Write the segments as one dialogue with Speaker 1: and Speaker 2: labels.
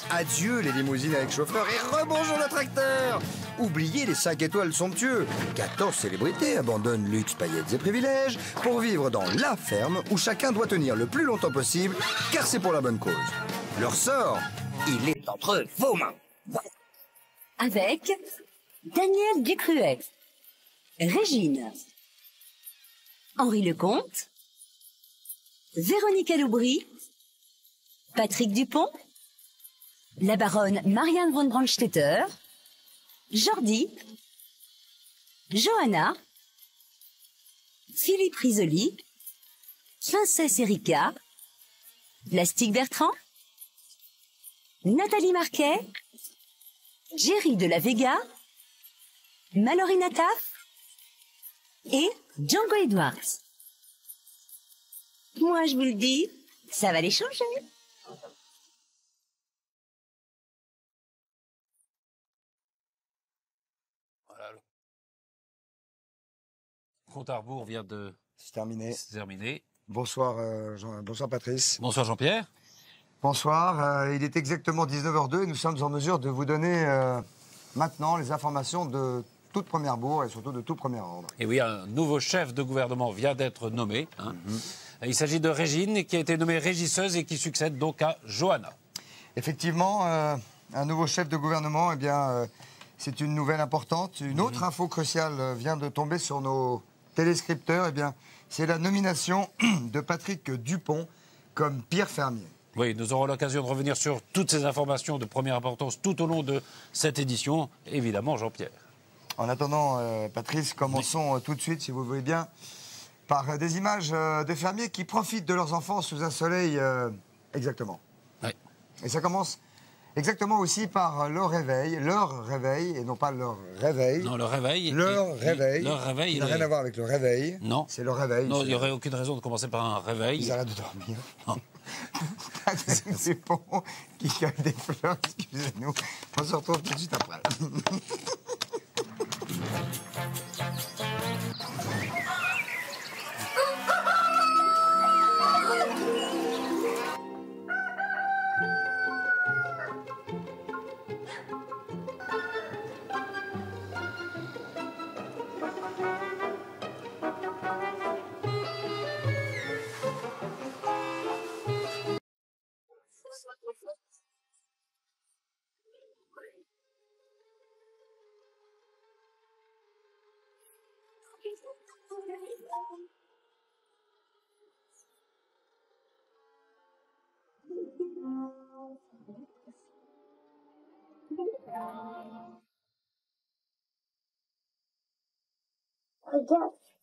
Speaker 1: Adieu les limousines avec chauffeur et rebonjour le tracteur. Oubliez les 5 étoiles somptueux. 14 célébrités abandonnent luxe, paillettes et privilèges pour vivre dans la ferme où chacun doit tenir le plus longtemps possible car c'est pour la bonne cause. Leur sort, il est entre vos mains.
Speaker 2: Avec Daniel Ducruet, Régine, Henri Lecomte, Véronique Aloubry, Patrick Dupont, la baronne Marianne von Brandstetter, Jordi, Johanna, Philippe Risoli, Princesse Erika, Plastique Bertrand, Nathalie Marquet, Jerry de la Vega, Mallory Nataf et Django Edwards. Moi, je vous le dis, ça va les changer.
Speaker 3: Voilà. Le compte à rebours vient de
Speaker 1: C'est terminé.
Speaker 3: se terminer.
Speaker 1: Bonsoir, bonsoir Patrice.
Speaker 3: Bonsoir Jean-Pierre.
Speaker 1: Bonsoir, il est exactement 19h02 et nous sommes en mesure de vous donner maintenant les informations de toute première bourre et surtout de tout premier ordre.
Speaker 3: Et oui, un nouveau chef de gouvernement vient d'être nommé. Il s'agit de Régine, qui a été nommée régisseuse et qui succède donc à Johanna.
Speaker 1: Effectivement, un nouveau chef de gouvernement, eh bien, c'est une nouvelle importante. Une autre info cruciale vient de tomber sur nos téléscripteurs. Eh bien, c'est la nomination de Patrick Dupont comme pire fermier.
Speaker 3: Oui, nous aurons l'occasion de revenir sur toutes ces informations de première importance tout au long de cette édition. Évidemment, Jean-Pierre.
Speaker 1: En attendant, Patrice, commençons tout de suite, si vous le voulez bien, par des images de fermiers qui profitent de leurs enfants sous un soleil exactement.
Speaker 3: Oui.
Speaker 1: Et ça commence exactement aussi par leur réveil, et non pas leur réveil.
Speaker 3: Non, le réveil.
Speaker 1: Leur réveil.
Speaker 3: Leur réveil.
Speaker 1: Il n'a rien à voir avec le réveil.
Speaker 3: Non.
Speaker 1: C'est le réveil.
Speaker 3: Non, il n'y aurait aucune raison de commencer par un réveil.
Speaker 1: Ils arrêtent de dormir.
Speaker 3: Non.
Speaker 1: C'est bon qui cueille des fleurs, excusez-nous. On se retrouve tout de suite après.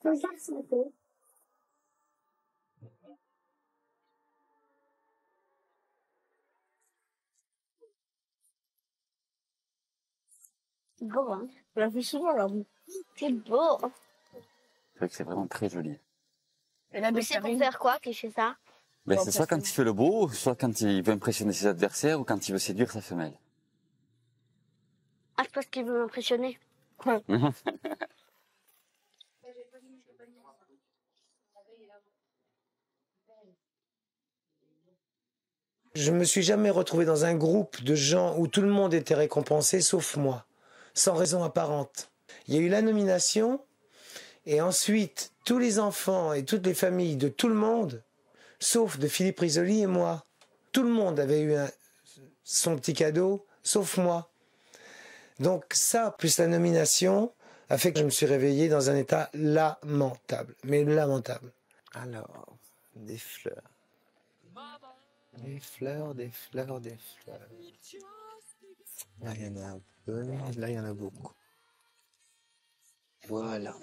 Speaker 4: Regarde s'il te plaît. C'est beau, hein. Je l'ai fait souvent, là. C'est beau.
Speaker 5: C'est vrai que c'est vraiment très joli.
Speaker 4: Mais c'est pour faire quoi que je fais ça?
Speaker 5: Ben, c'est soit quand il fait le beau, soit quand il veut impressionner ses adversaires ou quand il veut séduire sa femelle.
Speaker 4: Ah, c'est parce qu'il veut m'impressionner.
Speaker 6: Je me suis jamais retrouvé dans un groupe de gens où tout le monde était récompensé, sauf moi, sans raison apparente. Il y a eu la nomination, et ensuite, tous les enfants et toutes les familles de tout le monde, sauf de Philippe Risoli et moi. Tout le monde avait eu son petit cadeau, sauf moi. Donc ça, plus la nomination, a fait que je me suis réveillé dans un état lamentable, mais lamentable. Alors, des fleurs. Des fleurs, des fleurs, des fleurs. Là, il y en a un peu, là, il y en a beaucoup. Voilà.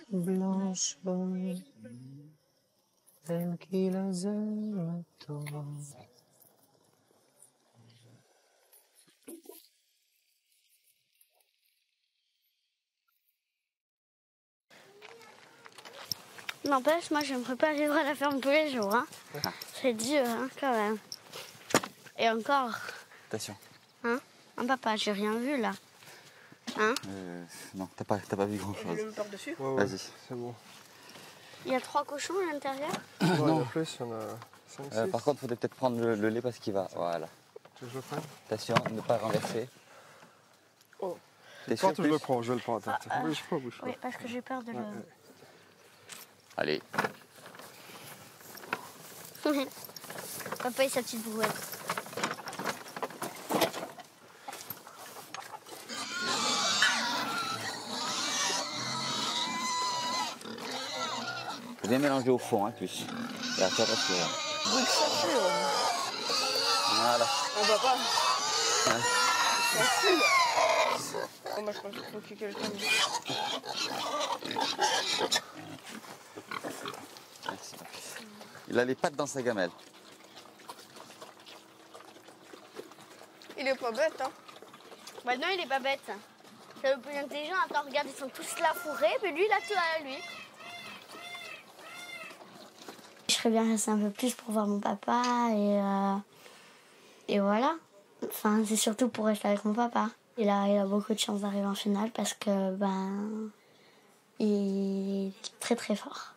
Speaker 6: Blanche, telle qu'il a zéro temps.
Speaker 4: N'empêche, moi, j'aimerais pas vivre à la ferme tous les jours. Hein. C'est dur, hein, quand même. Et encore.
Speaker 5: Attention.
Speaker 4: Hein, papa, j'ai rien vu, là. Hein?
Speaker 5: Non, t'as pas vu grand-chose.
Speaker 7: Je vais me porte dessus.
Speaker 5: Vas-y.
Speaker 7: C'est bon.
Speaker 4: Il y a 3 cochons à l'intérieur?
Speaker 7: Ouais, il y en a plus, il y en a 5, 6.
Speaker 5: Par contre, il faudrait peut-être prendre le lait parce qu'il va... Voilà.
Speaker 7: Tu veux que je le prenne?
Speaker 5: Attention, ne pas renverser.
Speaker 7: Oh.
Speaker 5: T'es sûr,
Speaker 7: Quand je
Speaker 5: plus
Speaker 7: le prends, je le prends. Attends, bouge pas, bouge pas.
Speaker 4: Oui, parce que j'ai peur de le...
Speaker 5: Allez.
Speaker 4: Papa et sa petite brouette.
Speaker 5: Faut bien mélanger au fond, hein, plus. Et après, reste là.
Speaker 7: Oui, ça fait.
Speaker 5: Voilà.
Speaker 7: On va pas.
Speaker 5: Hein?
Speaker 7: Oh, moi, je pense qu'il faut qu'il y ait quelqu'un.
Speaker 5: Merci. Il a les pattes dans sa gamelle.
Speaker 7: Il est pas bête, hein.
Speaker 4: Bah non, il est pas bête. C'est le plus intelligent. Attends, regarde, ils sont tous là fourrés, mais lui, il a tout à lui. Je serais bien rester un peu plus pour voir mon papa et voilà. Enfin, c'est surtout pour rester avec mon papa. Il a beaucoup de chance d'arriver en finale parce que il est très très fort.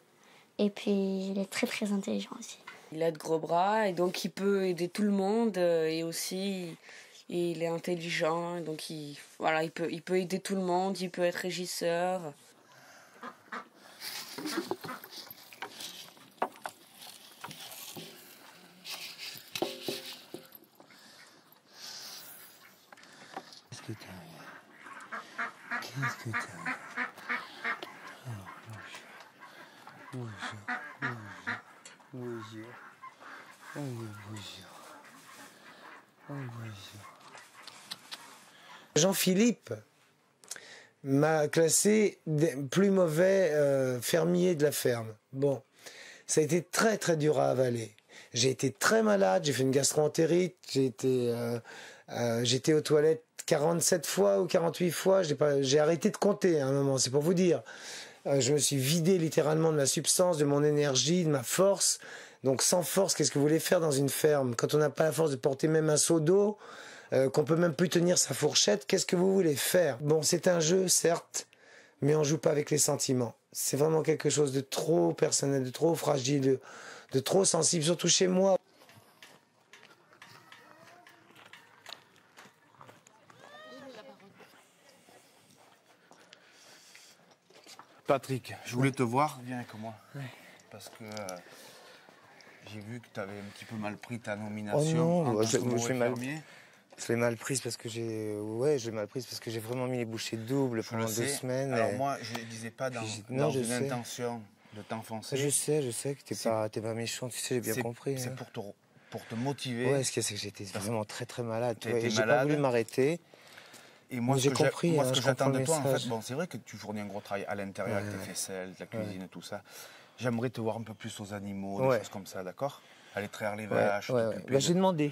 Speaker 4: Et puis il est très très intelligent aussi.
Speaker 8: Il a de gros bras et donc il peut aider tout le monde et aussi il est intelligent donc il peut aider tout le monde, il peut être régisseur.
Speaker 6: Qu'est-ce que t'as? Jean-Philippe m'a classé plus mauvais fermier de la ferme. Bon, ça a été très très dur à avaler. J'ai été très malade, j'ai fait une gastro-entérite, j'étais aux toilettes 47 fois ou 48 fois, j'ai arrêté de compter à un moment, c'est pour vous dire. Je me suis vidé littéralement de ma substance, de mon énergie, de ma force. Donc sans force, qu'est-ce que vous voulez faire dans une ferme? Quand on n'a pas la force de porter même un seau d'eau, qu'on peut même plus tenir sa fourchette, qu'est-ce que vous voulez faire? Bon, c'est un jeu, certes, mais on joue pas avec les sentiments. C'est vraiment quelque chose de trop personnel, de trop fragile, de trop sensible, surtout chez moi.
Speaker 9: Patrick, je voulais te voir, viens avec moi. Ouais. Parce que j'ai vu que tu avais un petit peu mal pris ta nomination.
Speaker 6: Oh non, je l'ai mal prise parce que j'ai vraiment mis les bouchées doubles pendant 2 semaines.
Speaker 9: Alors moi, je ne disais pas dans une intention de t'enfoncer.
Speaker 6: Je sais que t'es pas méchant, tu sais, j'ai bien compris.
Speaker 9: C'est pour te motiver.
Speaker 6: Ouais, ce qu'il y a, c'est que j'étais vraiment très très malade.
Speaker 9: J'ai
Speaker 6: pas voulu m'arrêter.
Speaker 9: Et moi,
Speaker 6: j'ai compris.
Speaker 9: Moi, ce que j'attends de toi, en fait, bon, c'est vrai que tu fournis un gros travail à l'intérieur avec tes faisselles, la cuisine et tout ça. J'aimerais te voir un peu plus aux animaux, des choses comme ça, d'accord? Aller traire les vaches.
Speaker 6: J'ai demandé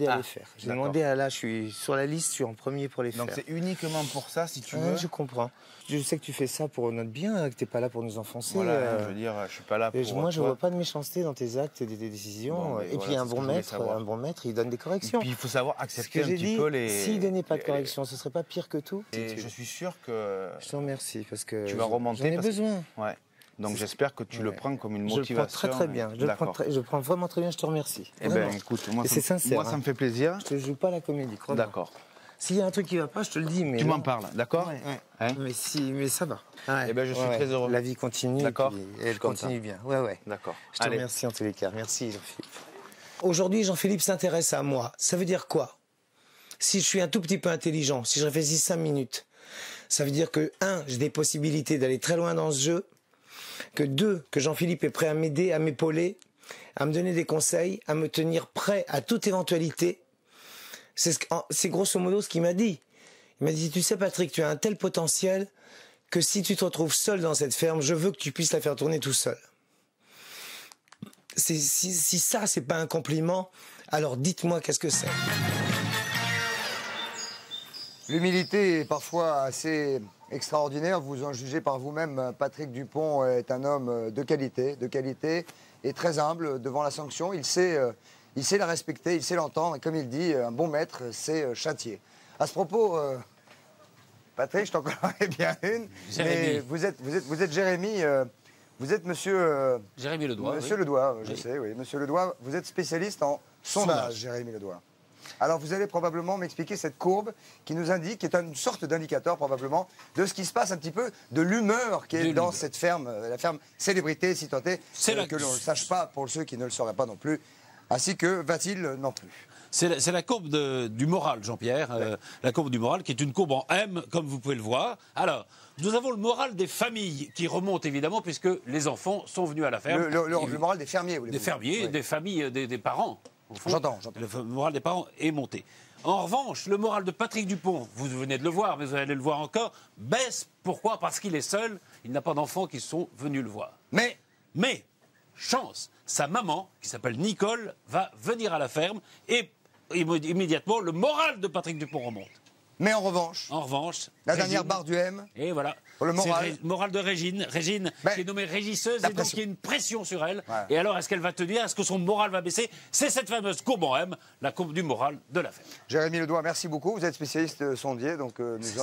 Speaker 6: à les faire. J'ai demandé je suis sur la liste, je suis en premier pour les faire.
Speaker 9: Donc c'est uniquement pour ça, si tu veux.
Speaker 6: Je comprends. Je sais que tu fais ça pour notre bien, que t'es pas là pour nous enfoncer.
Speaker 9: Voilà, je veux dire, je suis pas là pour.
Speaker 6: Moi, je vois pas de méchanceté dans tes actes et tes décisions. Et puis un bon maître, il donne des corrections.
Speaker 9: Et puis il faut savoir accepter un petit peu les.
Speaker 6: S'il donnait pas de corrections, ce serait pas pire que tout.
Speaker 9: Et je suis sûr que.
Speaker 6: Je te remercie parce que.
Speaker 9: Tu vas remonter.
Speaker 6: J'en ai besoin.
Speaker 9: Ouais. Donc j'espère que tu le prends comme une motivation.
Speaker 6: Je le prends très bien. Je le prends vraiment très bien, je te remercie.
Speaker 9: Eh bien, écoute, moi,
Speaker 6: c'est sincère,
Speaker 9: ça me fait plaisir.
Speaker 6: Je te joue pas la comédie, crois-moi.
Speaker 9: D'accord.
Speaker 6: S'il y a un truc qui va pas, je te le dis. Mais
Speaker 9: tu m'en parles, d'accord?
Speaker 6: Hein, mais ça va.
Speaker 9: Eh bien, je suis très heureux.
Speaker 6: La vie continue.
Speaker 9: D'accord.
Speaker 6: Elle continue bien. Ouais.
Speaker 9: D'accord.
Speaker 6: Je te remercie en tous les cas. Merci, Jean-Philippe. Aujourd'hui, Jean-Philippe s'intéresse à moi. Ça veut dire quoi? Si je suis un tout petit peu intelligent, si je réfléchis 5 minutes, ça veut dire que, 1, j'ai des possibilités d'aller très loin dans ce jeu. Que 2, que Jean-Philippe est prêt à m'aider, à m'épauler, à me donner des conseils, à me tenir prêt à toute éventualité. C'est grosso modo ce qu'il m'a dit. Il m'a dit, tu sais Patrick, tu as un tel potentiel que si tu te retrouves seul dans cette ferme, je veux que tu puisses la faire tourner tout seul. Si ça, c'est pas un compliment, alors dites-moi qu'est-ce que c'est.
Speaker 1: L'humilité est parfois assez extraordinaire. Vous en jugez par vous-même. Patrick Dupont est un homme de qualité et très humble devant la sanction. Il sait la respecter, il sait l'entendre. Et comme il dit, un bon maître, c'est châtier. À ce propos, Patrick, je t'en connais bien une. Mais vous êtes Jérémy. Vous êtes monsieur...
Speaker 3: Jérémy Ledoy.
Speaker 1: Monsieur Ledoy, je sais, oui. Monsieur Ledoy, vous êtes spécialiste en sondage, Jérémy Ledoy. Alors vous allez probablement m'expliquer cette courbe qui nous indique, qui est une sorte d'indicateur probablement, de ce qui se passe un petit peu, de l'humeur qui est dans cette ferme, la ferme célébrité, si tant est, que l'on ne le sache pas pour ceux qui ne le sauraient pas non plus, ainsi que va-t-il non plus.
Speaker 3: C'est la courbe du moral, Jean-Pierre, la courbe du moral, qui est une courbe en M, comme vous pouvez le voir. Alors, nous avons le moral des familles, qui remonte évidemment, puisque les enfants sont venus à la ferme.
Speaker 1: Le moral des fermiers, vous voulez dire.
Speaker 3: Des fermiers, oui. Des familles, des parents.
Speaker 1: J'entends.
Speaker 3: Le moral des parents est monté. En revanche, le moral de Patrick Dupont, vous venez de le voir, mais vous allez le voir encore, baisse. Pourquoi? Parce qu'il est seul, il n'a pas d'enfants qui sont venus le voir. Mais, chance, sa maman, qui s'appelle Nicole, va venir à la ferme et immédiatement, le moral de Patrick Dupont remonte.
Speaker 1: Mais en revanche, la dernière barre du M.
Speaker 3: Et voilà.
Speaker 1: Pour le moral.
Speaker 3: C'est le moral de Régine. Régine, qui est nommée régisseuse, et donc il y a une pression sur elle. Ouais. Et alors, est-ce qu'elle va tenir? Est-ce que son moral va baisser? C'est cette fameuse courbe en M, la courbe du moral de la ferme.
Speaker 1: Jérémy Ledoy, merci beaucoup. Vous êtes spécialiste sondier, donc nous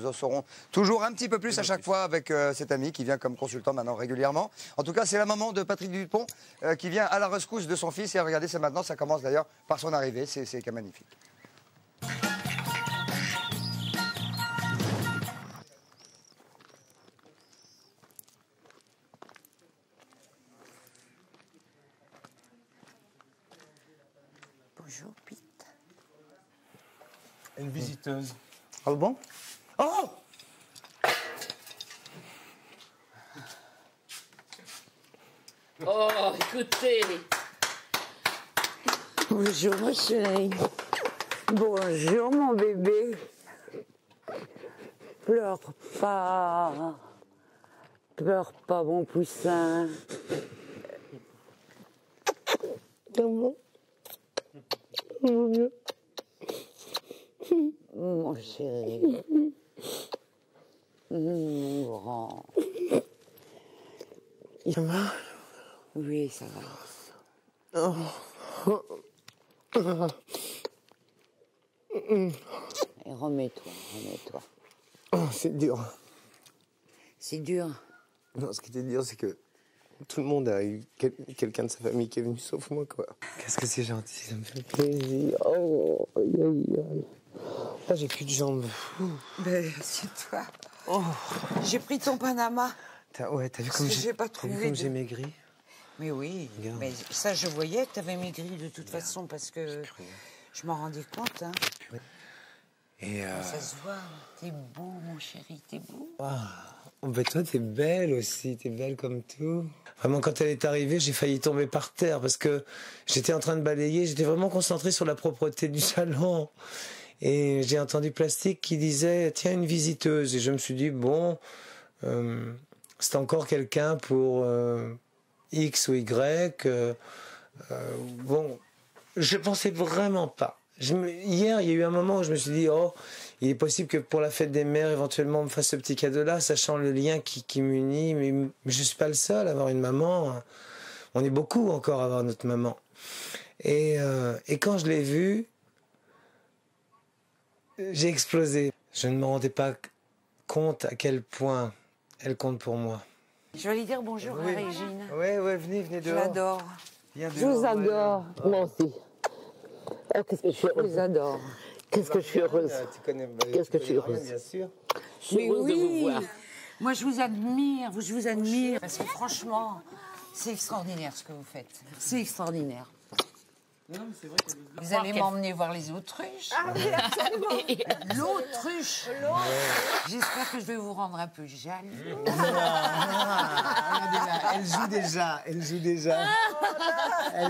Speaker 1: en saurons toujours un petit peu plus à chaque fois avec cet ami qui vient comme consultant maintenant régulièrement. En tout cas, c'est la maman de Patrick Dupont qui vient à la rescousse de son fils. Et regardez, c'est maintenant, ça commence d'ailleurs par son arrivée. C'est magnifique.
Speaker 10: Bonjour, Pete.
Speaker 9: Une visiteuse.
Speaker 6: Ah bon? Oh!
Speaker 8: Oh, écoutez.
Speaker 10: Bonjour, ma chérie. Bonjour, mon bébé. Pleure pas. Pleure pas, mon poussin. Maman. Mon chéri. Mon grand. Ça va? Oui, ça va. Et remets-toi.
Speaker 6: Oh, c'est dur.
Speaker 10: C'est dur.
Speaker 6: Non, ce qui était dur, c'est que tout le monde a eu quelqu'un de sa famille qui est venu, sauf moi, quoi. Qu'est-ce que c'est gentil, ça me fait plaisir. Oh, aïe, aïe, aïe. Là, j'ai plus de jambes.
Speaker 10: Ben, assieds-toi. Oh. J'ai pris ton Panama.
Speaker 6: T'as vu comme j'ai maigri?
Speaker 10: Mais oui,
Speaker 6: regarde.
Speaker 10: Mais ça, je voyais que t'avais maigri de toute façon, parce que je m'en rendais compte, hein.
Speaker 6: Et
Speaker 10: ça se voit, t'es beau, mon chéri, t'es beau.
Speaker 6: Oh, ben toi, t'es belle aussi, t'es belle comme tout. Vraiment, quand elle est arrivée, j'ai failli tomber par terre parce que j'étais en train de balayer, j'étais vraiment concentré sur la propreté du salon. Et j'ai entendu Plastique qui disait, tiens, une visiteuse. Et je me suis dit, bon, c'est encore quelqu'un pour X ou Y. Bon, je pensais vraiment pas. Hier, il y a eu un moment où je me suis dit, oh, il est possible que pour la fête des mères, éventuellement, on me fasse ce petit cadeau-là, sachant le lien qui m'unit. Mais je suis pas le seul à avoir une maman. On est beaucoup encore à avoir notre maman. Et quand je l'ai vue, j'ai explosé. Je ne me rendais pas compte à quel point elle compte pour moi.
Speaker 10: Je vais lui dire bonjour à Régine.
Speaker 6: Oui, venez dehors.
Speaker 10: Je l'adore.
Speaker 6: Je vous adore,
Speaker 10: moi aussi. Oh, qu'est-ce que je suis heureuse. Je vous adore. Qu'est-ce que je suis heureuse. Qu'est-ce que je suis heureuse.
Speaker 6: Bien sûr.
Speaker 10: Je suis heureuse de vous voir. Moi, je vous admire. Je vous admire. Parce que franchement, c'est extraordinaire ce que vous faites. C'est extraordinaire. Non, mais c'est vrai vous allez m'emmener voir les autruches.
Speaker 7: Ah oui, absolument.
Speaker 10: L'autruche. J'espère que je vais vous rendre un peu jaloux.
Speaker 6: Elle joue déjà. Elle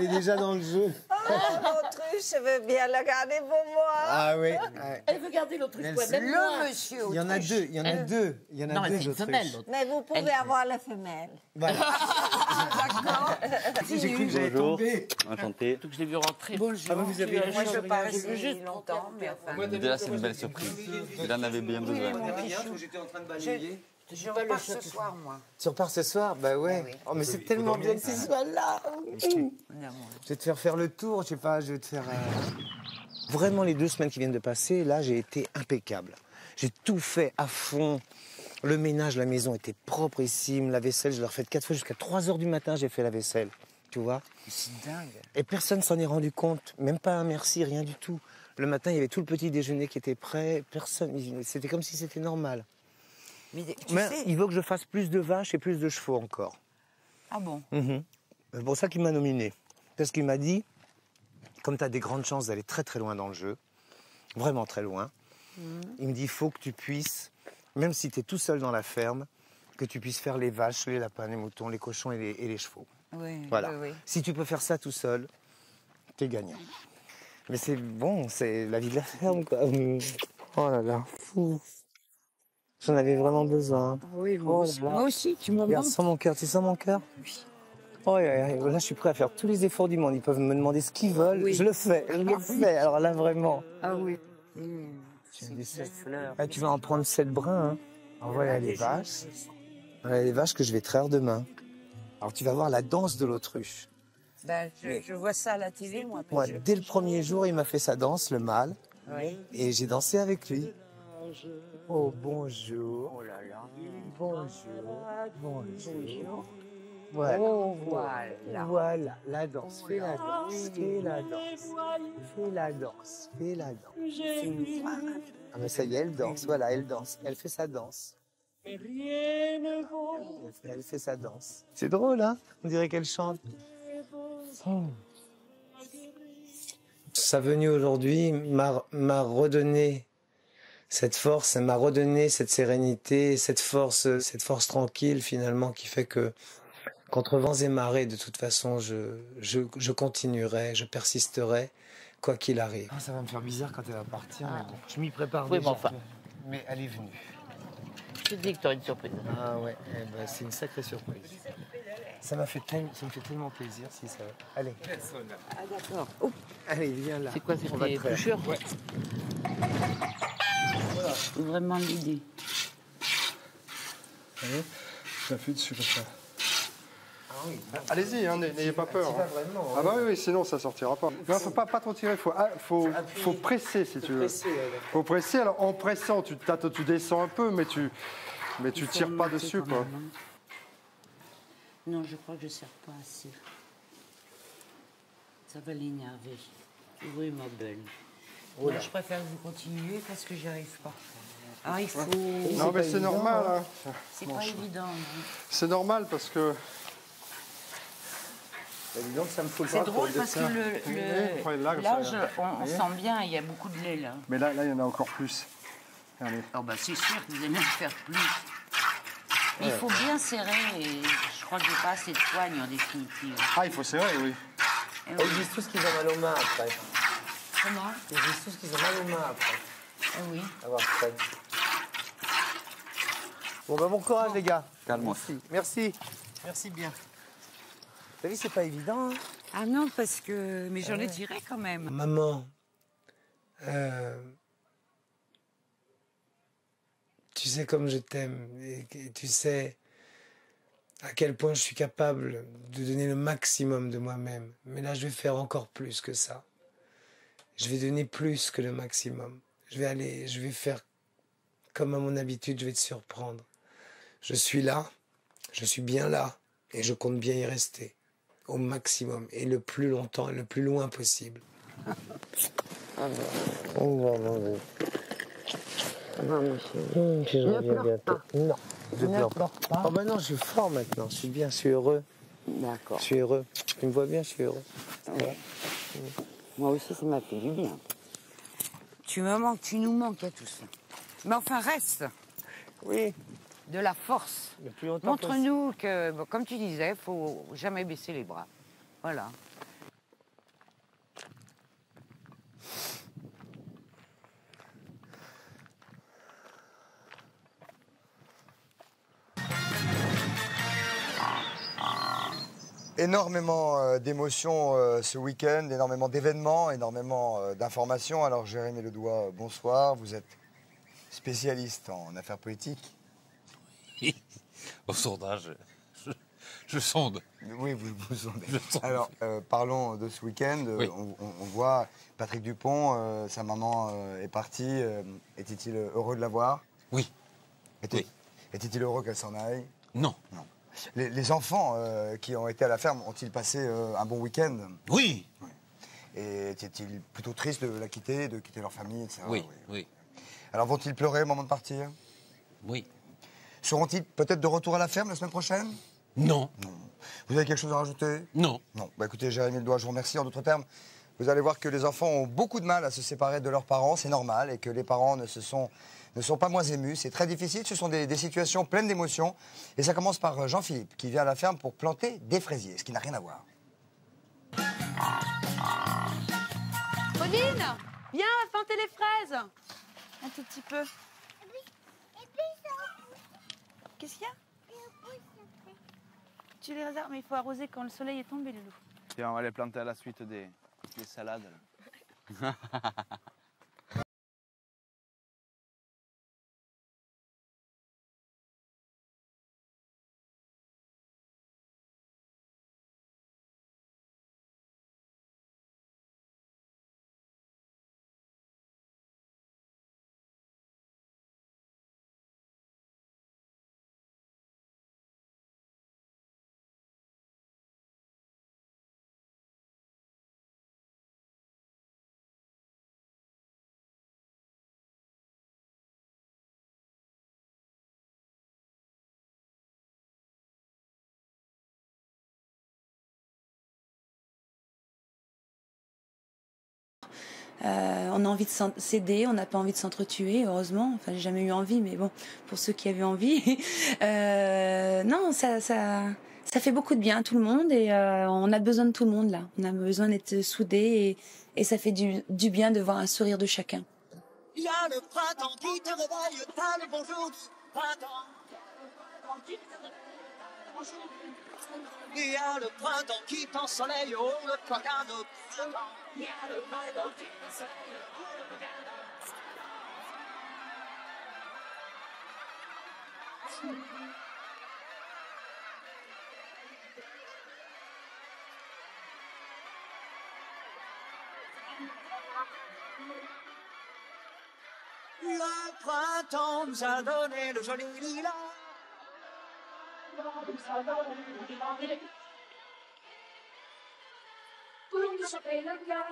Speaker 6: est déjà dans le jeu.
Speaker 7: L'autruche, je veux bien la garder pour moi.
Speaker 6: Ah oui.
Speaker 8: Elle veut garder l'autruche pour elle.
Speaker 10: Le monsieur autruche.
Speaker 6: Il y en a deux.
Speaker 8: Non, mais c'est une femelle.
Speaker 7: Mais vous pouvez avoir la femelle.
Speaker 6: Voilà.
Speaker 7: D'accord.
Speaker 6: J'ai cru que j'allais
Speaker 5: Bonjour.
Speaker 6: tomber.
Speaker 5: Enchanté.
Speaker 3: Donc je l'ai vu rentrer.
Speaker 10: Bonjour.
Speaker 6: Ah, vous avez
Speaker 10: Moi, je
Speaker 6: vu,
Speaker 10: pas
Speaker 6: j'ai vu
Speaker 10: resté longtemps, mais enfin.
Speaker 5: Déjà, c'est une belle surprise. Il en avait bien besoin.
Speaker 6: J'étais en train de balayer.
Speaker 10: Je repars ce soir, moi.
Speaker 6: Tu repars ce soir? Bah ouais.
Speaker 10: oui.
Speaker 6: Oh, mais c'est tellement bien que tu sois là.
Speaker 10: Non,
Speaker 6: Je vais te faire faire le tour, je sais pas, je vais te faire... Vraiment, les 2 semaines qui viennent de passer, là, j'ai été impeccable. J'ai tout fait à fond. Le ménage, la maison était proprissime. La vaisselle, je l'ai refaite 4 fois jusqu'à 3 h du matin, j'ai fait la vaisselle. Tu vois?
Speaker 10: c'est dingue.
Speaker 6: Et personne s'en est rendu compte. Même pas un merci, rien du tout. Le matin, il y avait tout le petit déjeuner qui était prêt. Personne. C'était comme si c'était normal.
Speaker 10: Mais tu
Speaker 6: Mais
Speaker 10: sais...
Speaker 6: il veut que je fasse plus de vaches et plus de chevaux encore.
Speaker 10: Ah bon?
Speaker 6: C'est pour ça qu'il m'a nominé. Parce qu'il m'a dit, comme tu as des grandes chances d'aller très très loin dans le jeu, vraiment très loin, il me dit, il faut que tu puisses, même si tu es tout seul dans la ferme, que tu puisses faire les vaches, les lapins, les moutons, les cochons et les chevaux.
Speaker 10: Oui,
Speaker 6: Voilà.
Speaker 10: oui, oui.
Speaker 6: Si tu peux faire ça tout seul, t'es gagnant. Mais c'est bon, c'est la vie de la ferme, quoi. Oh là là, fou. J'en avais vraiment besoin.
Speaker 10: Oui,
Speaker 6: Oh là là.
Speaker 10: moi aussi, tu me
Speaker 6: Regarde,
Speaker 10: manques.
Speaker 6: sans mon cœur, tu sens mon cœur? Oui. Oh, là, je suis prêt à faire tous les efforts du monde. Ils peuvent me demander ce qu'ils veulent.
Speaker 10: Oui.
Speaker 6: Je le fais, je le fais. Alors là, vraiment.
Speaker 10: Ah oui.
Speaker 6: Ah, tu vas en prendre 7 brins. Hein. Alors voilà les vaches. Voilà les vaches que je vais traire demain. Alors tu vas voir la danse de l'autruche.
Speaker 10: Ben, je vois ça à la télé, moi.
Speaker 6: Moi, dès le premier jour, il m'a fait sa danse, le mâle.
Speaker 10: Oui.
Speaker 6: Et j'ai dansé avec lui. Oh, bonjour.
Speaker 10: Oh là là.
Speaker 6: Bonjour. Bonjour. Voilà.
Speaker 10: Oh, voilà.
Speaker 6: Voilà, la danse. Fais la danse. Fais la danse. Fais la danse. Fais la danse. Ah, mais ça y est, elle danse. Voilà, elle danse. Elle fait sa danse. Elle fait sa danse. C'est drôle, hein? On dirait qu'elle chante. Oh. Sa venue aujourd'hui m'a redonné cette force, elle m'a redonné cette sérénité, cette force tranquille finalement qui fait que contre vents et marées, de toute façon, je continuerai, je persisterai, quoi qu'il arrive. Ah, ça va me faire bizarre quand elle va partir, mais bon, je m'y prépare
Speaker 11: Oui,
Speaker 6: déjà.
Speaker 11: mais enfin.
Speaker 6: Mais elle est venue.
Speaker 11: Je te dis que tu auras une surprise.
Speaker 6: Ah ouais, eh ben, c'est une sacrée surprise. Ça me fait tellement plaisir si ça... Allez.
Speaker 10: Ah d'accord.
Speaker 6: Allez, viens là.
Speaker 11: C'est quoi,
Speaker 6: On va
Speaker 11: c'était
Speaker 6: te faire.
Speaker 11: plucheur?
Speaker 6: Ouais.
Speaker 11: C'est vraiment l'idée.
Speaker 12: Allez, j'appuie dessus comme ça.
Speaker 6: Ah oui.
Speaker 12: Allez-y, hein, n'ayez pas peur.
Speaker 6: Tu vas vraiment,
Speaker 12: Ah bah oui, sinon ça sortira pas. Non, faut pas trop tirer, faut presser si tu veux. Faut presser. Alors en pressant, tu descends un peu, mais tu tires pas dessus quoi.
Speaker 11: Non, je crois que je ne sers pas assez. Ça va l'énerver. Oui, ma belle.
Speaker 10: Moi, je préfère que vous continuiez parce que j'y arrive pas. Ah, il faut...
Speaker 12: Non mais c'est normal. Hein.
Speaker 11: C'est pas évident. Hein.
Speaker 12: C'est normal parce que.
Speaker 6: Donc ça me fout
Speaker 11: C'est drôle parce que
Speaker 12: l'âge,
Speaker 11: on sent bien, il y a beaucoup de lait là.
Speaker 12: Mais là, il y en a encore plus. Regardez.
Speaker 11: Oh bah c'est sûr que vous aimez en faire plus. Mais il faut bien serrer et je crois que j'ai pas assez de poigne en définitive.
Speaker 12: Ah, il faut serrer, oui.
Speaker 11: Et
Speaker 6: Ils
Speaker 11: oui.
Speaker 6: disent tous qu'ils ont mal aux mains après.
Speaker 11: Comment?
Speaker 6: Ils disent tous qu'ils ont mal aux mains après.
Speaker 11: Eh oui.
Speaker 6: Avoir Fred. Bon bah bon courage les gars.
Speaker 5: Calme-moi.
Speaker 6: Merci. Merci bien. T'as vu, c'est pas évident. Hein.
Speaker 10: Ah non, parce que... Mais j'en ai tiré quand même.
Speaker 6: Maman, tu sais comme je t'aime et tu sais à quel point je suis capable de donner le maximum de moi-même. Mais là, je vais faire encore plus que ça. Je vais donner plus que le maximum. Je vais faire comme à mon habitude, je vais te surprendre. Je suis là, je suis bien là et je compte bien y rester. Au maximum et le plus longtemps et le plus loin possible. Je reviens bientôt. Non, je pleure pas. Oh ben non, je suis fort maintenant, je suis bien, je suis heureux.
Speaker 11: D'accord.
Speaker 6: Je suis heureux. Tu me vois bien, je suis heureux.
Speaker 11: Ouais. Moi aussi, ça m'a fait du bien.
Speaker 10: Tu me manques, tu nous manques à tous. Mais enfin, reste.
Speaker 6: Oui.
Speaker 10: De la force.
Speaker 6: Le plus longtemps
Speaker 10: Montre-nous que, bon, comme tu disais, faut jamais baisser les bras. Voilà.
Speaker 1: Énormément d'émotions ce week-end, énormément d'événements, énormément d'informations. Alors Jérémy Ledoy, bonsoir. Vous êtes spécialiste en affaires politiques.
Speaker 3: Au sondage, je sonde.
Speaker 1: Oui, vous sondez. Alors, parlons de ce week-end. Oui. On voit Patrick Dupont, sa maman est partie. Était-il heureux de la voir?
Speaker 3: Oui.
Speaker 1: Était-il heureux qu'elle s'en aille?
Speaker 3: Non.
Speaker 1: Non. Les enfants qui ont été à la ferme ont-ils passé un bon week-end?
Speaker 3: Oui.
Speaker 1: Et étaient-ils plutôt tristes de la quitter, de quitter leur famille, etc.
Speaker 3: Oui.
Speaker 1: Alors vont-ils pleurer au moment de partir?
Speaker 3: Oui.
Speaker 1: Seront-ils peut-être de retour à la ferme la semaine prochaine?
Speaker 3: Non.
Speaker 1: Vous avez quelque chose à rajouter?
Speaker 3: Non.
Speaker 1: Non. Bah écoutez, Jérémy Ledoy, je vous remercie. En d'autres termes, vous allez voir que les enfants ont beaucoup de mal à se séparer de leurs parents, c'est normal, et que les parents ne sont pas moins émus. C'est très difficile, ce sont des situations pleines d'émotions. Et ça commence par Jean-Philippe, qui vient à la ferme pour planter des fraisiers, ce qui n'a rien à voir.
Speaker 13: Pauline, viens, on va planter les fraises. Un tout petit peu. Qu'est-ce qu'il y a? Tu les réserves, mais il faut arroser quand le soleil est tombé, Loulou.
Speaker 9: Tiens, on va les planter à la suite des salades. Là.
Speaker 14: On a envie de s'aider, on n'a pas envie de s'entretuer, heureusement. Enfin, j'ai jamais eu envie, mais bon, pour ceux qui avaient envie. Non, ça fait beaucoup de bien à tout le monde et on a besoin de tout le monde là. On a besoin d'être soudés et ça fait du bien de voir un sourire de chacun.
Speaker 15: Il y a le printemps qui te réveille, t'as le bonjour du printemps. Il y a le printemps qui t'ensoleille, oh le coquin de printemps. Il y a le printemps qui t'ensoleille, oh le coquin de printemps. Le printemps nous a donné le joli lilas. Pour nous choper le cœur,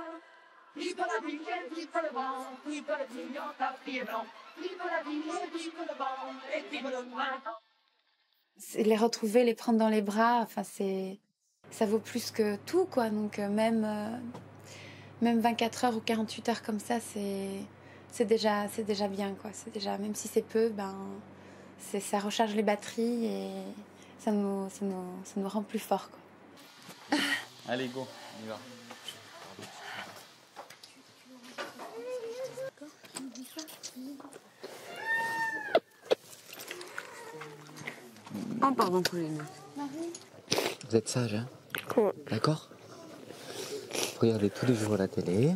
Speaker 15: vive la vie, vive le vent, vive le vie en tapis blanc, vive la vie, vive le vent, et vive le printemps.
Speaker 14: Les retrouver, les prendre dans les bras, enfin ça vaut plus que tout quoi. Donc même 24 heures ou 48 heures comme ça, c'est déjà bien quoi. C'est déjà, même si c'est peu, ça recharge les batteries et ça nous rend plus forts quoi.
Speaker 5: Allez go, on y va.
Speaker 8: Oh pardon Pauline.
Speaker 16: Vous êtes sage, hein? Ouais. D'accord? Regardez tous les jours la télé.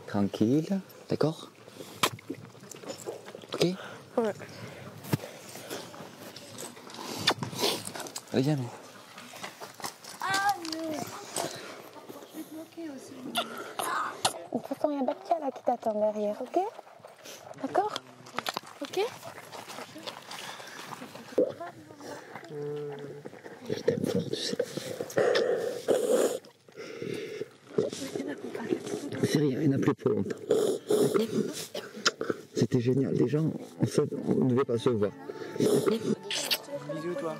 Speaker 16: Tranquille. D'accord? Ok?
Speaker 4: Ouais.
Speaker 16: Allez, viens, nous.
Speaker 4: Ah non. Je vais te moquer aussi. De toute façon, il y a Baptia là qui t'attend derrière, ok? D'accord? Ok?
Speaker 16: Je t'aime fort, tu sais. C'est rien, il n'a plus pour longtemps. D'accord? C'était génial. Déjà, on ne devait pas se voir.
Speaker 17: Bisous, toi.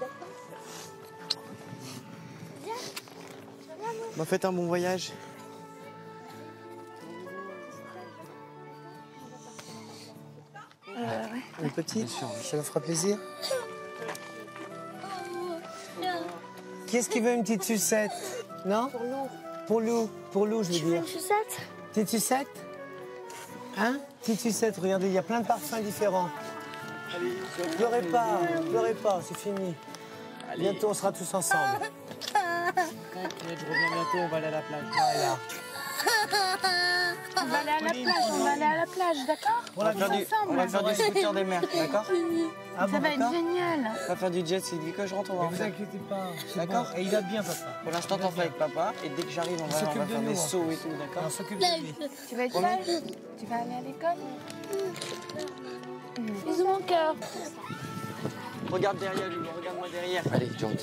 Speaker 17: Bah, faites un bon voyage.
Speaker 6: Ouais. Le petit, ça leur fera plaisir. Qui est-ce qui veut une petite sucette? Non?
Speaker 4: Pour Lou.
Speaker 6: Pour Lou. Pour Lou, je veux dire.
Speaker 4: Une sucette?
Speaker 6: Petite sucette? Hein? Petite sucette, regardez, il y a plein de parfums différents. Pleurez pas, c'est fini. Allez. Bientôt, on sera tous ensemble.
Speaker 17: on va aller à la plage. Voilà.
Speaker 4: On va aller à la plage, on va aller à la plage, d'accord?
Speaker 17: On va faire du scooter des mers, d'accord?
Speaker 4: Ça va être génial.
Speaker 17: On va faire du jet ski. Dès que je rentre, on va en faire. Ne vous inquiétez pas. D'accord? Et il va bien, papa. Pour l'instant, t'en fais avec papa. Et dès que j'arrive, on va faire des sauts et tout, d'accord? On s'occupe de lui.
Speaker 4: Tu vas être sage? Tu vas aller à l'école? Bisous mon cœur.
Speaker 17: Regarde derrière lui, regarde-moi derrière.
Speaker 16: Allez, George.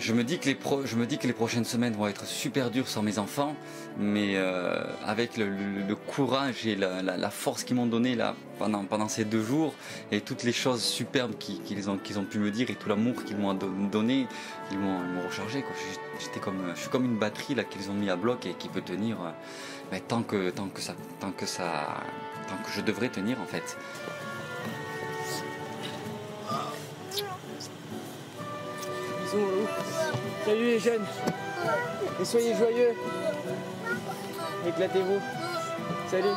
Speaker 16: Je me dis que les prochaines semaines vont être super dures sans mes enfants, mais avec le courage et la force qu'ils m'ont donné là pendant ces 2 jours et toutes les choses superbes qu'ils ont pu me dire et tout l'amour qu'ils m'ont donné, ils m'ont rechargé, quoi. Je suis comme une batterie là qu'ils ont mis à bloc et qui peut tenir tant que je devrais tenir en fait.
Speaker 17: Bisous, mon loup. Salut les jeunes. Et soyez joyeux. Éclatez-vous. Salut.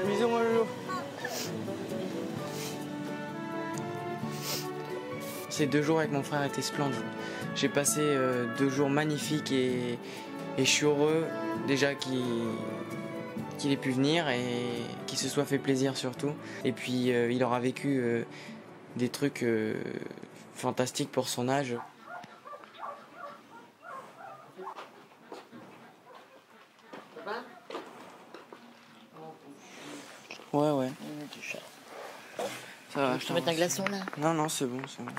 Speaker 17: Bisous, mon loulou. Ces 2 jours avec mon frère étaient splendides. J'ai passé 2 jours magnifiques et je suis heureux déjà qu'il ait pu venir et qu'il se soit fait plaisir surtout. Et puis il aura vécu des trucs fantastiques pour son âge. Ouais. Ça va,
Speaker 11: je te mets un glaçon là?
Speaker 17: Non, c'est bon, c'est bon.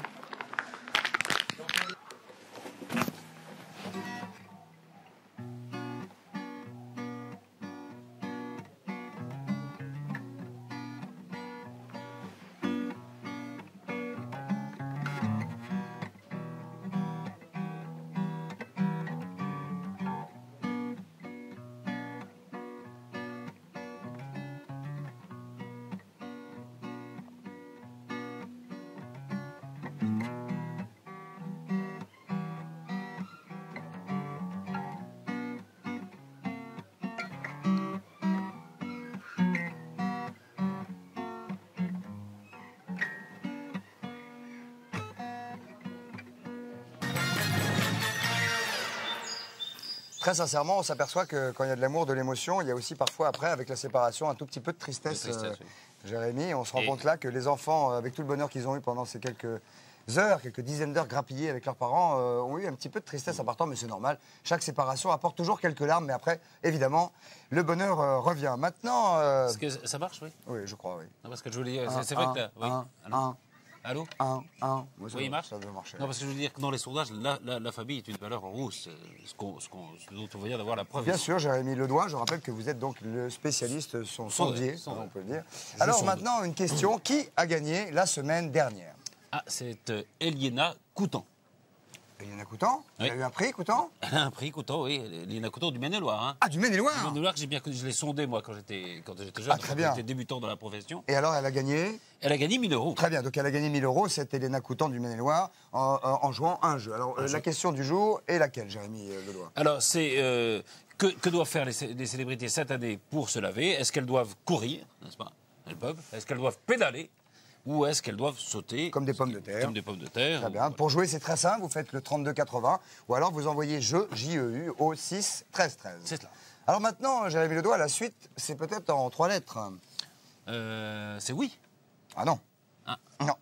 Speaker 1: Très sincèrement, on s'aperçoit que quand il y a de l'amour, de l'émotion, il y a aussi parfois après, avec la séparation, un tout petit peu de tristesse,
Speaker 3: oui.
Speaker 1: Jérémy. On se rend compte là que les enfants, avec tout le bonheur qu'ils ont eu pendant ces quelques heures, quelques dizaines d'heures grappillées avec leurs parents, ont eu un petit peu de tristesse en partant, mais c'est normal. Chaque séparation apporte toujours quelques larmes, mais après, évidemment, le bonheur revient. Maintenant...
Speaker 3: Est-ce que ça marche, oui?
Speaker 1: Oui, je crois, oui.
Speaker 3: Non, parce que je voulais dire, c'est vrai que là... Oui. Allô? Oui, il marche?
Speaker 1: Ça doit marcher.
Speaker 3: Non, parce que je veux dire que dans les sondages, la famille est une valeur rousse, ce dont on vient d'avoir la preuve.
Speaker 1: Bien sûr, Jérémy Ledoy, je rappelle que vous êtes donc le spécialiste, son sondier, on peut le dire. Alors maintenant, une question, qui a gagné la semaine dernière?
Speaker 3: Ah, c'est Eliana Coutan.
Speaker 1: Eliana Coutan? Elle a eu un prix, Coutan?
Speaker 3: Elle a un prix, Coutan, oui. Eliana Coutan du Maine-et-Loire. Hein.
Speaker 1: Ah, du Maine-et-Loire?
Speaker 3: Du Maine-et-Loire, je l'ai sondé, moi, quand j'étais jeune.
Speaker 1: Ah, très bien.
Speaker 3: J'étais débutant dans la profession.
Speaker 1: Et alors, elle a gagné?
Speaker 3: Elle a gagné 1 000 €.
Speaker 1: Très bien, donc elle a gagné 1 000 €, c'est Eliana Coutan du Maine-et-Loire, en jouant un jeu. Alors, la question du jour est laquelle, Jérémy Ledoy?
Speaker 3: Alors, c'est que doivent faire les célébrités cette année pour se laver? Est-ce qu'elles doivent courir, n'est-ce pas? Elles peuvent. Est-ce qu'elles doivent pédaler? Ou est-ce qu'elles doivent sauter?
Speaker 1: Comme des pommes de terre.
Speaker 3: Comme des pommes de terre.
Speaker 1: Très bien. Pour jouer, c'est très simple. Vous faites le 32-80 ou alors vous envoyez jeu, J-E-U, au 6 13 13.
Speaker 3: C'est cela.
Speaker 1: Alors maintenant, Jérémy Ledoy, la suite, c'est peut-être en 3 lettres.
Speaker 3: C'est oui.
Speaker 1: Ah non.
Speaker 3: Ah.
Speaker 1: Non.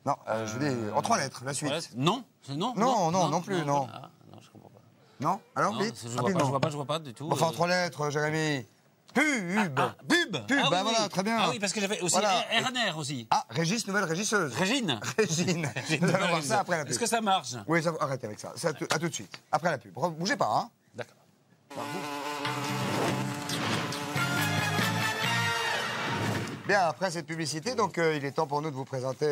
Speaker 1: Non, je vous dis en 3 lettres, la suite.
Speaker 3: Non. Non plus, non.
Speaker 1: Ah, non, je comprends pas. Non? Alors, vite.
Speaker 3: Je vois pas du tout.
Speaker 1: Enfin, en 3 lettres, Jérémy. Pub.
Speaker 3: Pub.
Speaker 1: Bah voilà, très bien.
Speaker 3: Ah oui, parce que j'avais aussi RNR aussi.
Speaker 1: Ah, Régis, nouvelle régisseuse.
Speaker 3: Régine.
Speaker 1: Nous allons voir ça après la pub.
Speaker 3: Est-ce que ça marche?
Speaker 1: Oui, arrêtez avec ça. À tout de suite. Après la pub. Bougez pas, hein.
Speaker 3: D'accord.
Speaker 1: Bien, après cette publicité, donc il est temps pour nous de vous présenter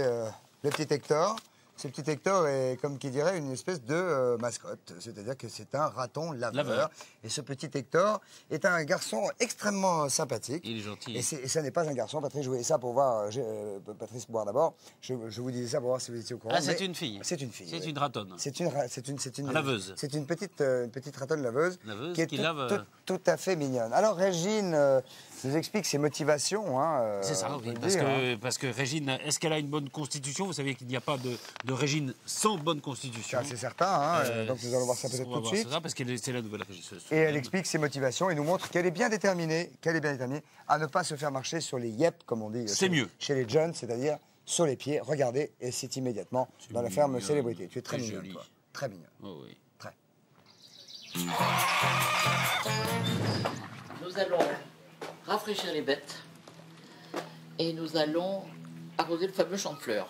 Speaker 1: le petit Hector, Ce petit Hector est, comme qui dirait, une espèce de mascotte. C'est-à-dire que c'est un raton laveur. Et ce petit Hector est un garçon extrêmement sympathique.
Speaker 3: Il est gentil.
Speaker 1: Et ça n'est pas un garçon. Patrice, je voulais ça pour voir... Patrice, boire d'abord. Je vous disais ça pour voir si vous étiez au courant.
Speaker 3: Ah, c'est une fille.
Speaker 1: C'est une fille.
Speaker 3: C'est
Speaker 1: oui.
Speaker 3: une ratonne.
Speaker 1: C'est une
Speaker 3: laveuse.
Speaker 1: C'est une petite ratonne laveuse.
Speaker 3: Laveuse
Speaker 1: qui est
Speaker 3: lave...
Speaker 1: tout à fait mignonne. Alors, Régine nous explique ses motivations. Hein,
Speaker 3: c'est ça, oui. Parce que Régine, est-ce qu'elle a une bonne constitution? Vous savez qu'il n'y a pas de Régine sans bonne constitution.
Speaker 1: C'est certain, hein, donc nous allons voir ça peut-être tout de suite.
Speaker 3: Ça parce que c'est la nouvelle régisseuse.
Speaker 1: Et elle explique ses motivations et nous montre qu'elle est bien déterminée, à ne pas se faire marcher sur les yep, comme on dit chez les jeunes, c'est-à-dire sur les pieds. Regardez, et c'est immédiatement dans la ferme Célébrité. Tu es très mignonne, toi. Très mignonne.
Speaker 3: Oh oui.
Speaker 1: Très.
Speaker 18: Nous allons rafraîchir les bêtes et nous allons arroser le fameux champ de fleurs.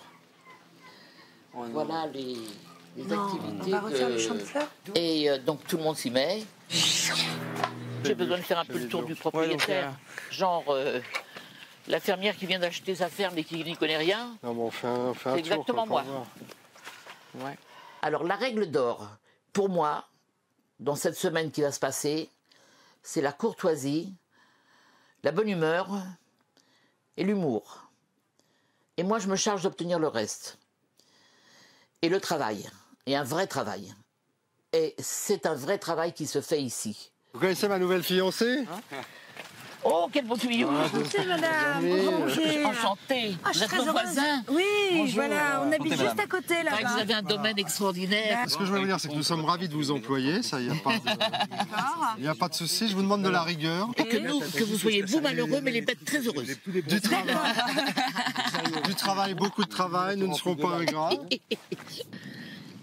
Speaker 18: Voilà les activités.
Speaker 10: On va refaire le champ de fleurs.
Speaker 18: Et donc tout le monde s'y met. J'ai besoin de faire un peu le tour du propriétaire. Genre la fermière qui vient d'acheter sa ferme et qui n'y connaît rien.
Speaker 12: Non, mais on fait un tour.
Speaker 18: C'est exactement moi.
Speaker 17: Ouais.
Speaker 18: Alors la règle d'or, pour moi, dans cette semaine qui va se passer, c'est la courtoisie, la bonne humeur et l'humour. Et moi, je me charge d'obtenir le reste. Et le travail, et un vrai travail. Et c'est un vrai travail qui se fait ici.
Speaker 12: Vous connaissez ma nouvelle fiancée?
Speaker 18: Oh, quel beau tuyau!
Speaker 10: Enchantée, madame!
Speaker 18: Enchantée!
Speaker 10: Je
Speaker 18: Vous êtes
Speaker 10: suis
Speaker 18: mon
Speaker 10: très
Speaker 18: voisin?
Speaker 10: Oui,
Speaker 18: Bonjour.
Speaker 10: voilà, on habite juste à côté là-bas.
Speaker 18: Vous avez un domaine extraordinaire.
Speaker 12: Ce que je veux vous dire, c'est que nous sommes ravis de vous employer. Ça, il n'y a pas de souci. Je vous demande de la rigueur.
Speaker 18: Et que vous soyez vous malheureux, mais les bêtes très heureuses.
Speaker 12: Du travail, beaucoup de travail. Nous ne serons pas ingrats.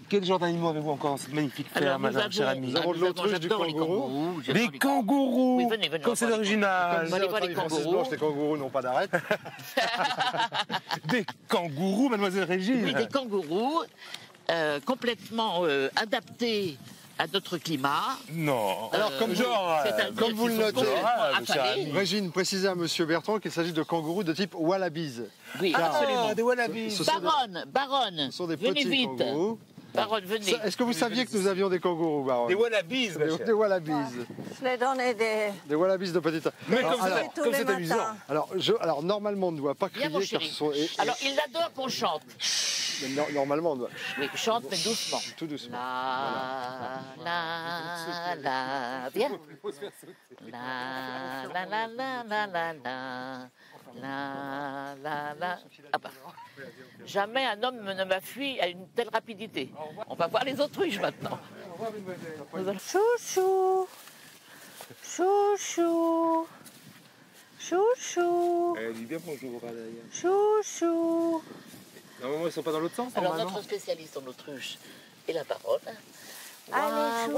Speaker 9: Quel genre d'animaux avez-vous encore dans cette magnifique ferme, madame, chère amie?
Speaker 12: Nous avons de l'autruche, du kangourou.
Speaker 9: Des kangourous!
Speaker 18: Oui, venez,
Speaker 9: Comme c'est original!
Speaker 18: On va aller voir les kangourous.
Speaker 12: Les kangourous n'ont pas d'arête.
Speaker 9: Des kangourous, mademoiselle Régine!
Speaker 18: Oui, des kangourous complètement adaptés à notre climat.
Speaker 9: Non.
Speaker 12: Alors, comme vous le notez,
Speaker 18: affalés.
Speaker 12: Régine, précisez à monsieur Bertrand qu'il s'agit de kangourous de type wallabies.
Speaker 18: Oui, absolument.
Speaker 9: Des wallabies.
Speaker 18: Baronne,
Speaker 12: ce sont des
Speaker 18: venez
Speaker 12: petits
Speaker 18: vite.
Speaker 12: kangourous.
Speaker 18: Baronne, venez.
Speaker 12: Est-ce que vous saviez que nous avions des kangourous, Baronne?
Speaker 9: Des wallabies,
Speaker 12: Des wallabies.
Speaker 7: Je l'ai donné des
Speaker 12: wallabies de petite taille.
Speaker 9: Mais
Speaker 7: tous les
Speaker 9: amusant.
Speaker 7: matins.
Speaker 12: Alors, normalement, on ne doit pas crier.
Speaker 18: Viens, mon chéri. Alors, il adore qu'on chante.
Speaker 12: Normalement, on doit.
Speaker 18: Oui, chante, mais doucement.
Speaker 12: Tout doucement.
Speaker 18: La, viens. La. Ah bah. Jamais un homme ne m'a fui à une telle rapidité. On va voir les autruches maintenant.
Speaker 10: Chouchou. Chouchou. Chouchou.
Speaker 9: Elle dit bien bonjour, d'ailleurs.
Speaker 10: Chouchou.
Speaker 9: Normalement, ils ne sont pas dans l'autre sens,
Speaker 18: Alors,
Speaker 9: normalement.
Speaker 18: notre spécialiste en autruche est la baronne.
Speaker 10: Allez,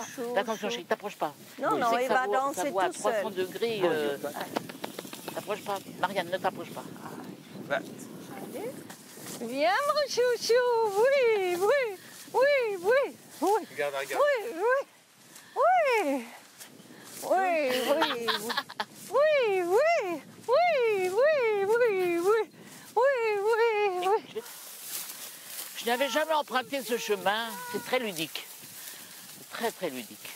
Speaker 10: chou.
Speaker 18: Attention, chérie, t'approches pas.
Speaker 7: Non, non, il va danser
Speaker 18: ça voit à
Speaker 7: tout
Speaker 18: 300
Speaker 7: seul.
Speaker 18: degrés. T'approches pas. Marianne, ne t'approche pas.
Speaker 7: Viens, mon chouchou. Oui.
Speaker 9: Regarde.
Speaker 18: Je n'avais jamais emprunté ce chemin. C'est très ludique. Très, très ludique.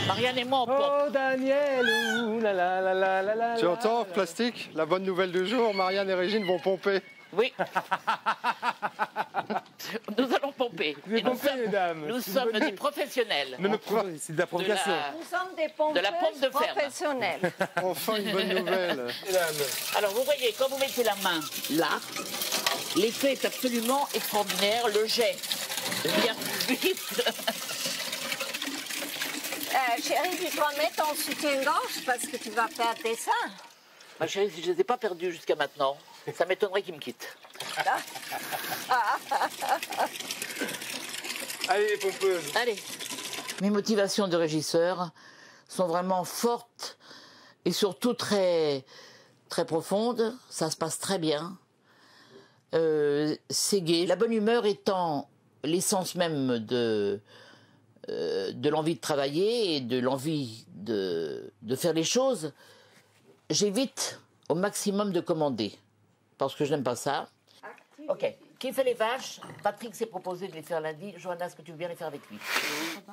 Speaker 18: Marianne et moi, on pompe.
Speaker 9: Oh, Daniel, la.
Speaker 12: Tu entends, plastique? La bonne nouvelle du jour, Marianne et Régine vont pomper.
Speaker 18: Oui. Nous allons pomper.
Speaker 9: Vous allez pomper, mesdames.
Speaker 18: Nous sommes des professionnels.
Speaker 9: C'est de la provocation.
Speaker 7: Nous sommes des pompeuses
Speaker 18: De la pompe de ferme.
Speaker 7: professionnelles.
Speaker 12: Enfin, une bonne nouvelle.
Speaker 18: Alors, vous voyez, quand vous mettez la main là, l'effet est absolument extraordinaire. Le jet vient plus vite.
Speaker 7: Chérie, tu dois mettre ton soutien-gorge parce que tu vas perdre tes seins.
Speaker 18: Ma chérie, si je ne les ai pas perdus jusqu'à maintenant, ça m'étonnerait qu'ils me quittent.
Speaker 9: Allez, les pompeuses.
Speaker 18: Allez. Mes motivations de régisseur sont vraiment fortes et surtout très, très profondes. Ça se passe très bien. C'est gai. La bonne humeur étant l'essence même de l'envie de travailler et de l'envie de faire les choses, j'évite au maximum de commander. parce que je n'aime pas ça. Ok. Qui fait les vaches? Patrick s'est proposé de les faire lundi. Johanna, est-ce que tu veux bien les faire avec lui?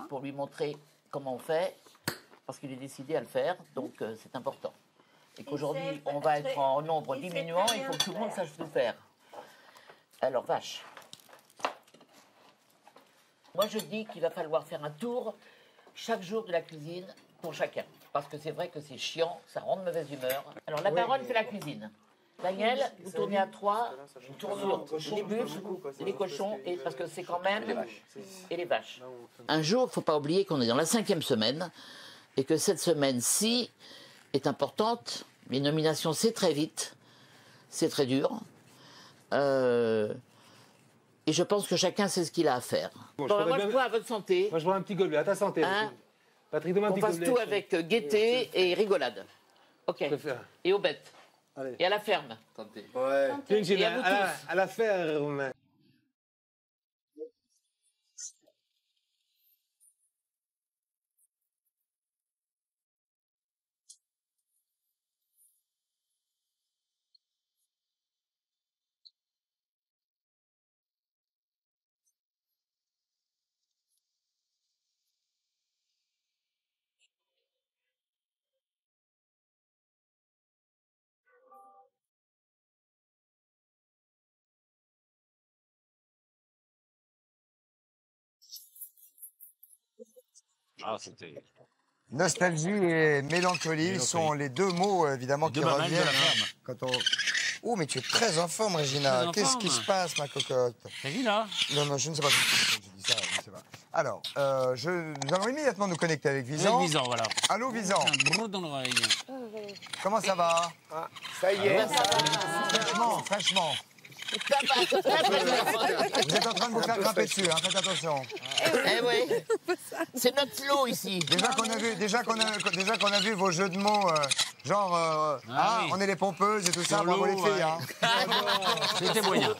Speaker 18: Pour lui montrer comment on fait, parce qu'il est décidé à le faire, donc c'est important. Et qu'aujourd'hui, on va être en nombre diminuant, il faut que tout le monde sache tout faire. Alors, vache. Moi, je dis qu'il va falloir faire un tour chaque jour de la cuisine pour chacun. Parce que c'est vrai que c'est chiant, ça rend de mauvaise humeur. Alors, la baronne fait la cuisine. Daniel, vous tournez à 3, vous tournez les bûches, les cochons, et, parce que c'est quand même... Et les vaches. Un jour, il ne faut pas oublier qu'on est dans la 5e semaine, et que cette semaine-ci est importante. Les nominations, c'est très vite, c'est très dur. Et je pense que chacun sait ce qu'il a à faire. Bon, moi, je bois à votre santé.
Speaker 19: Moi, je bois un petit gobelet, à ta santé.
Speaker 18: Hein?
Speaker 19: Patrick, donne-moi un petit gobelet.
Speaker 18: On fasse tout avec gaieté et rigolade. Ok. Et aux bêtes.
Speaker 19: Allez.
Speaker 18: Et à la ferme.
Speaker 19: Santé. Ouais.
Speaker 18: Et à vous tous.
Speaker 19: À la ferme.
Speaker 3: Ah, c'était...
Speaker 1: Nostalgie et mélancolie sont les deux mots, évidemment, qui reviennent. Quand on... Oh, mais tu es très en forme, Régina. Qu'est-ce qui se passe, ma cocotte?
Speaker 3: Régina?
Speaker 1: Non, non, je ne sais pas. Je dis ça, je ne sais pas. Alors, nous allons immédiatement nous connecter avec Visan.
Speaker 3: Avec Visan, voilà.
Speaker 1: Allô, Visan.
Speaker 3: Un brou dans l'oreille.
Speaker 1: Comment ça va?
Speaker 19: Ça y est.
Speaker 1: Fraîchement, fraîchement. Vous êtes en train de vous faire grimper dessus, hein, faites attention.
Speaker 18: Eh oui, c'est notre flot ici.
Speaker 1: Déjà qu'on a vu vos jeux de mots, genre, oui. On est les pompeuses et tout ça, bravo les filles. Hein.
Speaker 3: C'était moyen.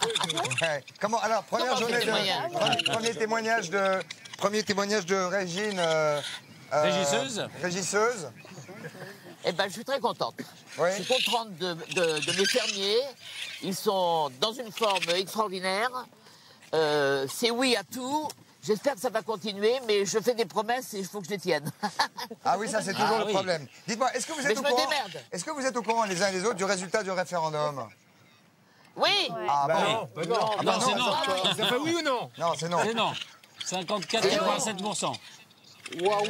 Speaker 1: Ouais. Comment, alors, premier témoignage de Régine. Régisseuse.
Speaker 18: Eh ben, je suis très contente.
Speaker 1: Oui.
Speaker 18: Je suis contente de mes fermiers. Ils sont dans une forme extraordinaire. C'est oui à tout. J'espère que ça va continuer, mais je fais des promesses et il faut que je les tienne.
Speaker 1: Ah oui, ça c'est toujours le problème. Dites-moi, est-ce que vous êtes au courant? Est-ce que vous êtes au courant les uns et les autres du résultat du référendum?
Speaker 18: Oui.
Speaker 1: Ah
Speaker 3: bah
Speaker 1: bon.
Speaker 3: Non, c'est non.
Speaker 19: Ça fait oui ou non?
Speaker 1: Non, c'est non.
Speaker 3: C'est non. 54,7%.
Speaker 18: Waouh.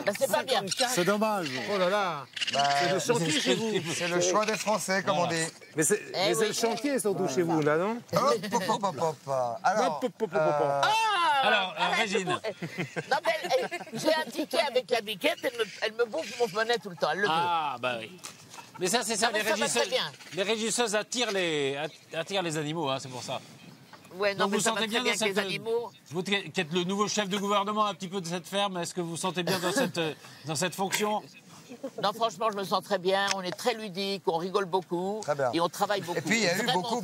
Speaker 18: Ben, c'est pas bien.
Speaker 19: C'est dommage. Oh là là. C'est le chantier chez vous.
Speaker 1: C'est le choix des Français, comme on dit.
Speaker 19: Mais c'est le chantier surtout chez vous, là, non?
Speaker 1: Alors,
Speaker 3: Régine.
Speaker 18: Non, mais j'ai un ticket avec la biquette, elle me bouffe mon monnaie tout le temps. Elle le veut.
Speaker 3: Ah, bah oui. Mais ça, c'est ça, les régisseuses attirent les animaux, hein, c'est pour ça.
Speaker 18: Ouais, non,
Speaker 3: donc
Speaker 18: mais
Speaker 3: vous
Speaker 18: ça
Speaker 3: sentez
Speaker 18: va
Speaker 3: bien
Speaker 18: très
Speaker 3: dans
Speaker 18: bien avec les animaux.
Speaker 3: Vous qui êtes le nouveau chef de gouvernement un petit peu de cette ferme, est-ce que vous vous sentez bien dans cette fonction?
Speaker 18: Non, franchement, je me sens très bien. On est très ludique, on rigole beaucoup.
Speaker 1: Très bien.
Speaker 18: Et on travaille beaucoup.
Speaker 1: Et puis, il y a eu beaucoup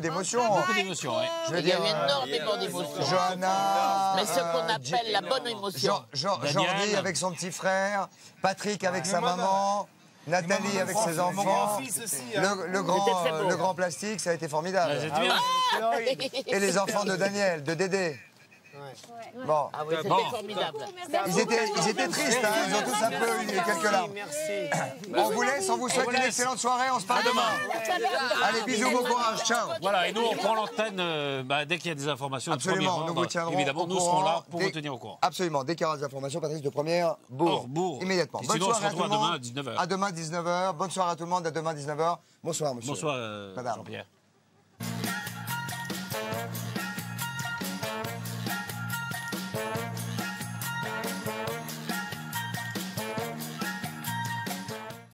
Speaker 1: d'émotions.
Speaker 3: Beaucoup d'émotions, oui.
Speaker 18: Il y a eu énormément d'émotions.
Speaker 1: Johanna.
Speaker 18: Mais ce qu'on appelle la bonne émotion.
Speaker 1: Jordi avec son petit frère, Patrick avec sa maman. Nathalie avec ses enfants, le grand plastique, ça a été formidable. Et les enfants de Daniel, de Dédé. Bon.
Speaker 18: Ah oui, c'était formidable.
Speaker 1: Ils étaient tristes, hein, ils ont tous un peu eu quelques larmes. On vous laisse, on vous souhaite une excellente soirée, on se parle demain. Allez, bisous, bon courage, ciao.
Speaker 3: Voilà, et nous on prend l'antenne dès qu'il y a des informations.
Speaker 1: Absolument, nous vous tiendrons
Speaker 3: évidemment, nous serons là pour vous tenir au courant.
Speaker 1: Absolument, dès qu'il y aura des informations, Patrice de Première, Bourg. Immédiatement.
Speaker 3: Bonne soirée à tout le monde.
Speaker 1: À demain 19h. Bonne soirée à tout le monde, à demain 19h. Bonsoir, monsieur.
Speaker 3: Bonsoir, Jean-Pierre.